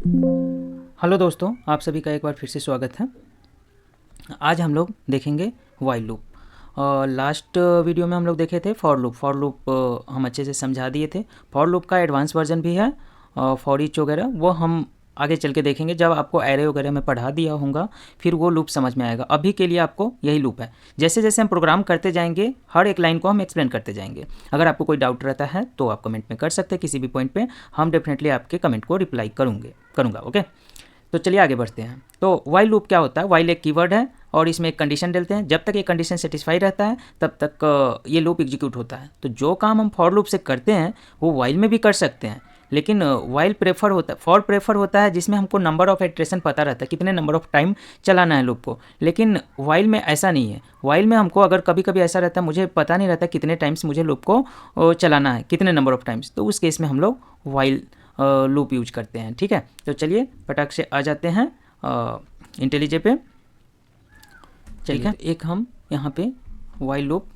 Hello दोस्तों, आप सभी का एक बार फिर से स्वागत है। आज हम लोग देखेंगे वाइल लूप। लास्ट वीडियो में हम लोग देखे थे फॉर लूप। हम अच्छे से समझा दिए थे। फॉर लूप का एडवांस वर्जन भी है, फॉर ईच वगैरह, वो हम आगे चल के देखेंगे जब आपको एरे वगैरह में पढ़ा दिया होगा, फिर वो लूप समझ में आएगा। अभी के लिए आपको यही लूप है। जैसे जैसे हम प्रोग्राम करते जाएंगे, हर एक लाइन को हम एक्सप्लेन करते जाएंगे। अगर आपको कोई डाउट रहता है तो आप कमेंट में कर सकते हैं किसी भी पॉइंट पे। हम डेफिनेटली आपके कमेंट को रिप्लाई करूँगा। ओके, तो चलिए आगे बढ़ते हैं। तो वाइल लूप क्या होता है? वाइल एक कीवर्ड है और इसमें एक कंडीशन डालते हैं। जब तक ये कंडीशन सेटिस्फाई रहता है तब तक ये लूप एग्जीक्यूट होता है। तो जो काम हम फॉर लूप से करते हैं वो वाइल में भी कर सकते हैं, लेकिन वाइल प्रेफर होता है, फॉर प्रेफर होता है जिसमें हमको नंबर ऑफ इटरेशन पता रहता है, कितने नंबर ऑफ टाइम चलाना है लूप को। लेकिन वाइल में ऐसा नहीं है। वाइल में हमको अगर कभी कभी ऐसा रहता है, मुझे पता नहीं रहता कितने टाइम्स मुझे लूप को चलाना है, कितने नंबर ऑफ टाइम्स, तो उस केस में हम लोग वाइल लूप यूज करते हैं। ठीक है, तो चलिए फटाक से आ जाते हैं इंटेलिजे पे। ठीक है, एक हम यहाँ पे वाइल लूप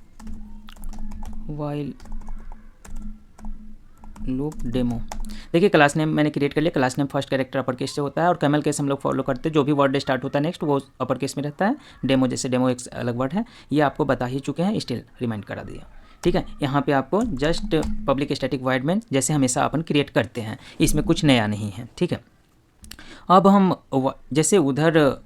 डेमो। देखिए, क्लास नेम मैंने क्रिएट कर लिया। Class name first character upper case से होता है और कैमल केस हम लोग फॉलो करते हैं। जो भी वर्ड स्टार्ट होता है नेक्स्ट वो अपर केस में रहता है। डेमो, जैसे डेमो एक अलग वर्ड है, ये आपको बता ही चुके हैं, स्टिल रिमाइंड करा दिया। ठीक है, यहाँ पे आपको just public static void main जैसे हमेशा अपन क्रिएट करते हैं, इसमें कुछ नया नहीं है। ठीक है, अब हम जैसे उधर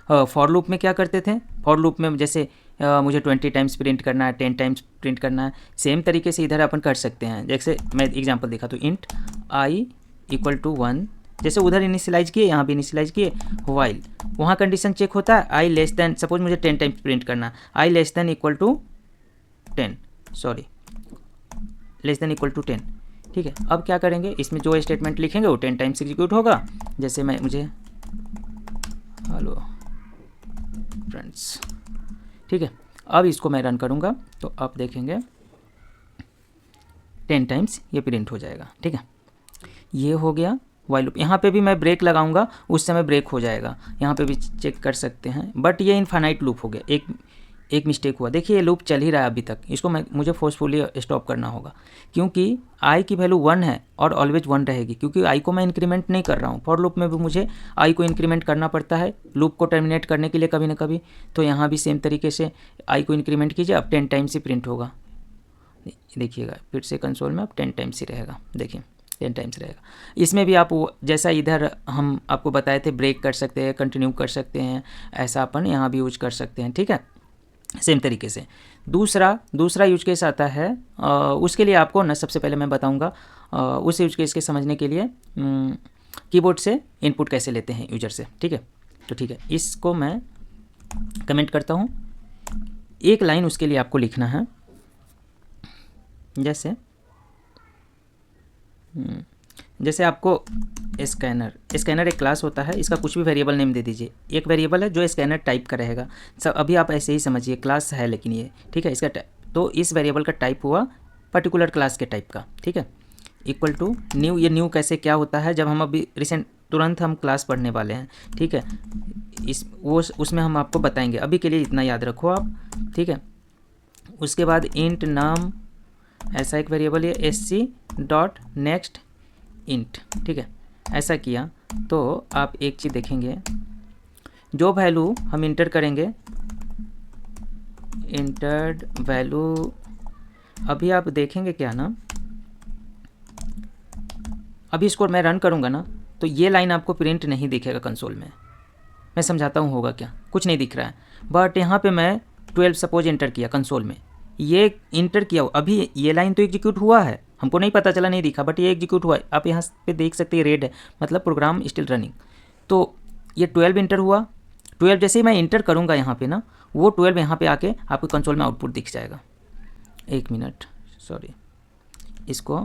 फॉर लूप में क्या करते थे, फॉर लूप में जैसे मुझे 20 टाइम्स प्रिंट करना है, 10 टाइम्स प्रिंट करना है, सेम तरीके से इधर अपन कर सकते हैं। जैसे मैं एग्जांपल देखा तो इंट आई इक्वल टू 1, जैसे उधर इनिशियलाइज किए, यहाँ भी इनिशियलाइज किए। वाइल वहाँ कंडीशन चेक होता है, आई लेस देन, सपोज मुझे 10 टाइम्स प्रिंट करना, i less than equal to 10, less than equal to 10। ठीक है, अब क्या करेंगे, इसमें जो स्टेटमेंट लिखेंगे वो 10 टाइम्स एग्जीक्यूट होगा। जैसे मुझे हेलो फ्रेंड्स, ठीक है, अब इसको मैं रन करूँगा तो आप देखेंगे 10 टाइम्स ये प्रिंट हो जाएगा। ठीक है, ये हो गया वाइल लूप। यहाँ पे भी मैं ब्रेक लगाऊंगा, उस समय ब्रेक हो जाएगा, यहाँ पे भी चेक कर सकते हैं। बट ये इनफाइनाइट लूप हो गया। एक मिस्टेक हुआ, देखिए ये लूप चल ही रहा है अभी तक, इसको मुझे फोर्सफुली स्टॉप करना होगा, क्योंकि आई की वैल्यू 1 है और ऑलवेज 1 रहेगी, क्योंकि आई को मैं इंक्रीमेंट नहीं कर रहा हूँ। फॉर लूप में भी मुझे आई को इंक्रीमेंट करना पड़ता है लूप को टर्मिनेट करने के लिए कभी ना कभी। तो यहाँ भी सेम तरीके से आई को इंक्रीमेंट कीजिए, अब 10 टाइम्स ही प्रिंट होगा। देखिएगा फिर से कंसोल में अब 10 टाइम्स ही रहेगा, देखिए 10 टाइम्स रहेगा। इसमें भी आप जैसा इधर हम आपको बताए थे, ब्रेक कर सकते हैं, कंटिन्यू कर सकते हैं, ऐसा अपन यहाँ भी यूज कर सकते हैं। ठीक है, सेम तरीके से दूसरा यूज केस आता है। उसके लिए आपको ना, सबसे पहले मैं बताऊंगा उस यूज केस के समझने के लिए कीबोर्ड से इनपुट कैसे लेते हैं यूजर से। ठीक है, तो ठीक है, इसको मैं कमेंट करता हूँ। एक लाइन उसके लिए आपको लिखना है, जैसे आपको स्कैनर एक क्लास होता है, इसका कुछ भी वेरिएबल नेम दे दीजिए। एक वेरिएबल है जो स्कैनर टाइप का रहेगा। सब अभी आप ऐसे ही समझिए, क्लास है लेकिन ये, ठीक है, इसका तो इस वेरिएबल का टाइप हुआ पर्टिकुलर क्लास के टाइप का। ठीक है, इक्वल टू न्यू। ये न्यू कैसे क्या होता है, जब हम अभी तुरंत हम क्लास पढ़ने वाले हैं। ठीक है, उसमें हम आपको बताएंगे, अभी के लिए इतना याद रखो आप। ठीक है, उसके बाद इंट नाम, ऐसा एक वेरिएबल है, sc डॉट नेक्स्ट इंट। ठीक है, ऐसा किया तो आप एक चीज़ देखेंगे, जो वैल्यू हम इंटर करेंगे, इंटर्ड वैल्यू, अभी आप देखेंगे क्या ना, अभी इसको मैं रन करूँगा ना तो ये लाइन आपको प्रिंट नहीं दिखेगा कंसोल में। मैं समझाता हूँ होगा क्या, कुछ नहीं दिख रहा है। बट यहाँ पे मैं 12 सपोज इंटर किया कंसोल में, ये इंटर किया, अभी ये लाइन तो एग्जीक्यूट हुआ है, हमको नहीं पता चला, नहीं दिखा, बट ये एग्जीक्यूट हुआ है। आप यहाँ पे देख सकते हैं रेड है, मतलब प्रोग्राम स्टिल रनिंग। तो ये 12 इंटर हुआ। 12 जैसे ही मैं इंटर करूँगा यहाँ पे ना, वो 12 यहाँ पे आके आपको कंसोल में आउटपुट दिख जाएगा। एक मिनट, सॉरी, इसको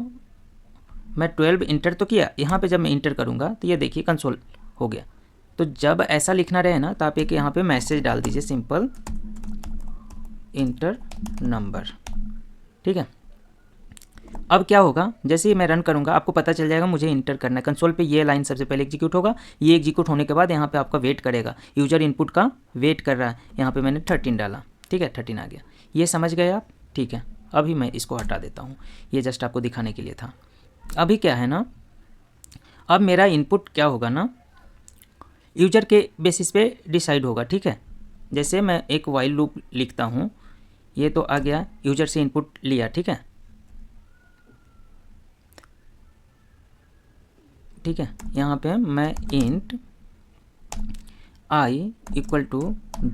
मैं 12 इंटर तो किया, यहाँ पे जब मैं इंटर करूँगा तो ये देखिए कंसोल हो गया। तो जब ऐसा लिखना रहे ना तो आप एक यहाँ पे मैसेज डाल दीजिए, सिंपल इंटर नंबर। ठीक है, अब क्या होगा, जैसे ही मैं रन करूँगा आपको पता चल जाएगा मुझे इंटर करना है। कंसोल पे ये लाइन सबसे पहले एग्जीक्यूट होगा, ये एग्जीक्यूट होने के बाद यहाँ पे आपका वेट करेगा, यूजर इनपुट का वेट कर रहा है। यहाँ पे मैंने 13 डाला, ठीक है, 13 आ गया। ये समझ गए आप? ठीक है, अभी मैं इसको हटा देता हूँ, ये जस्ट आपको दिखाने के लिए था। अभी क्या है ना, अब मेरा इनपुट क्या होगा ना, यूजर के बेसिस पे डिसाइड होगा, ठीक है। जैसे मैं एक वाइल लूप लिखता हूँ, ये तो आ गया, यूजर से इनपुट लिया, ठीक है, ठीक है। यहाँ पे मैं इंट आई इक्वल टू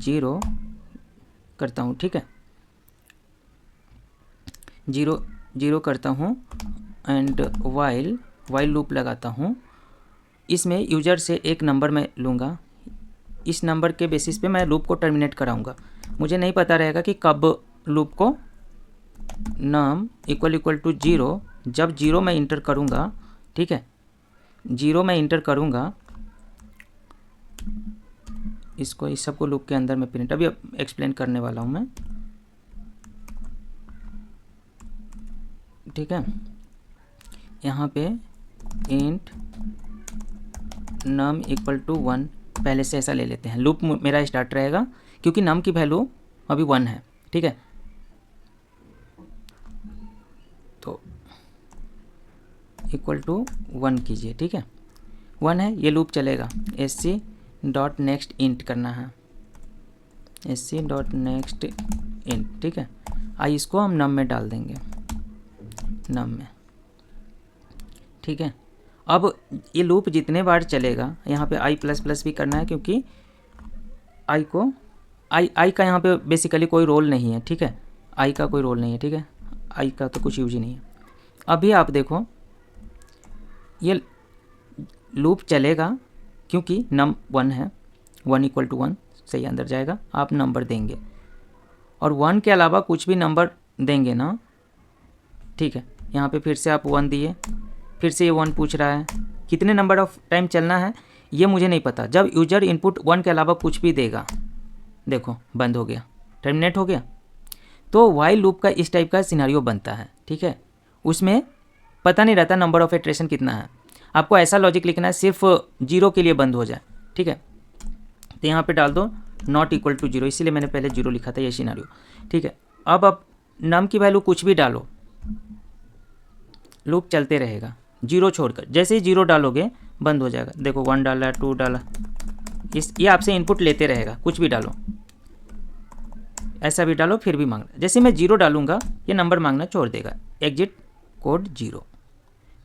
0 करता हूँ, ठीक है, 0 करता हूँ एंड वाइल लूप लगाता हूँ। इसमें यूजर से एक नंबर मैं लूँगा, इस नंबर के बेसिस पे मैं लूप को टर्मिनेट कराऊँगा। मुझे नहीं पता रहेगा कि कब लूप को नम इक्वल टू 0, जब 0 मैं इंटर करूँगा, ठीक है, 0 मैं इंटर करूँगा, इसको इस सबको लूप के अंदर में प्रिंट अभी एक्सप्लेन करने वाला हूँ मैं, ठीक है। यहाँ पे इंट नम इक्वल टू 1 पहले से ऐसा ले लेते हैं, लूप मेरा स्टार्ट रहेगा क्योंकि नम की वैल्यू अभी 1 है, ठीक है। तो इक्वल टू 1 कीजिए, ठीक है, 1 है, ये लूप चलेगा। sc डॉट नेक्स्ट इंट करना है, sc डॉट नेक्स्ट इंट, ठीक है। आई इसको हम नम में डाल देंगे, नम में, ठीक है। अब ये लूप जितने बार चलेगा, यहाँ पे आई प्लस प्लस भी करना है क्योंकि आई को आई का यहाँ पे बेसिकली कोई रोल नहीं है, ठीक है, आई का कोई रोल नहीं है, ठीक है, आई का तो कुछ यूज ही नहीं है। अभी आप देखो ये लूप चलेगा क्योंकि नम 1 है, 1 इक्वल टू 1 सही अंदर जाएगा, आप नंबर देंगे और 1 के अलावा कुछ भी नंबर देंगे ना, ठीक है। यहाँ पे फिर से आप 1 दिए, फिर से ये 1 पूछ रहा है, कितने नंबर ऑफ टाइम चलना है ये मुझे नहीं पता। जब यूजर इनपुट 1 के अलावा कुछ भी देगा, देखो बंद हो गया, टर्मिनेट हो गया। तो वाइल लूप का इस टाइप का सिनेरियो बनता है, ठीक है। उसमें पता नहीं रहता नंबर ऑफ इटरेशन कितना है, आपको ऐसा लॉजिक लिखना है सिर्फ 0 के लिए बंद हो जाए, ठीक है। तो यहाँ पे डाल दो नॉट इक्वल टू 0, इसीलिए मैंने पहले 0 लिखा था, ये सिनेरियो, ठीक है। अब आप नम की वैल्यू कुछ भी डालो, लूप चलते रहेगा 0 छोड़कर, जैसे ही 0 डालोगे बंद हो जाएगा। देखो 1 डाला, 2 डाला, ये आपसे इनपुट लेते रहेगा, कुछ भी डालो, ऐसा भी डालो फिर भी मांगना। जैसे मैं 0 डालूंगा ये नंबर मांगना छोड़ देगा, एग्जिट कोड 0,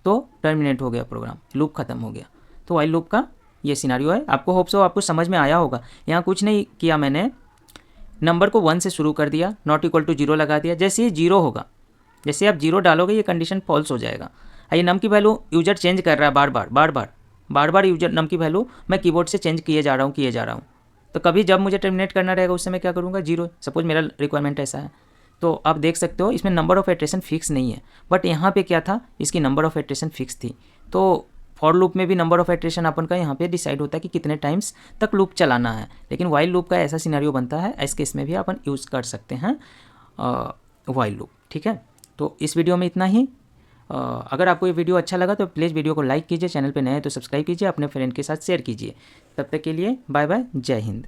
तो टर्मिनेट हो गया प्रोग्राम, लूप खत्म हो गया। तो वाइल लूप का ये सिनेरियो है। आपको होप सो आपको समझ में आया होगा। यहाँ कुछ नहीं किया मैंने, नंबर को 1 से शुरू कर दिया, नॉट इक्वल टू 0 लगा दिया। जैसे ही 0 होगा, जैसे आप 0 डालोगे ये कंडीशन फॉल्स हो जाएगा। ये नम की वैल्यू यूजर चेंज कर रहा है बार बार यूजर नम की वैल्यू मैं कीबोर्ड से चेंज किए जा रहा हूँ। तो कभी जब मुझे टर्मिनेट करना रहेगा उस समय क्या करूँगा, 0, सपोज मेरा रिक्वायरमेंट ऐसा है। तो आप देख सकते हो इसमें नंबर ऑफ इटरेशन फिक्स नहीं है, बट यहाँ पे क्या था, इसकी नंबर ऑफ इटरेशन फिक्स थी। तो फॉर लूप में भी नंबर ऑफ इटरेशन अपन का यहाँ पे डिसाइड होता है कि कितने टाइम्स तक लूप चलाना है, लेकिन वाइल लूप का ऐसा सिनेरियो बनता है, इस केस में भी अपन यूज़ कर सकते हैं वाइल लूप, ठीक है। तो इस वीडियो में इतना ही। अगर आपको ये वीडियो अच्छा लगा तो प्लीज़ वीडियो को लाइक कीजिए, चैनल पे नए हैं तो सब्सक्राइब कीजिए, अपने फ्रेंड के साथ शेयर कीजिए। तब तक के लिए बाय बाय, जय हिंद।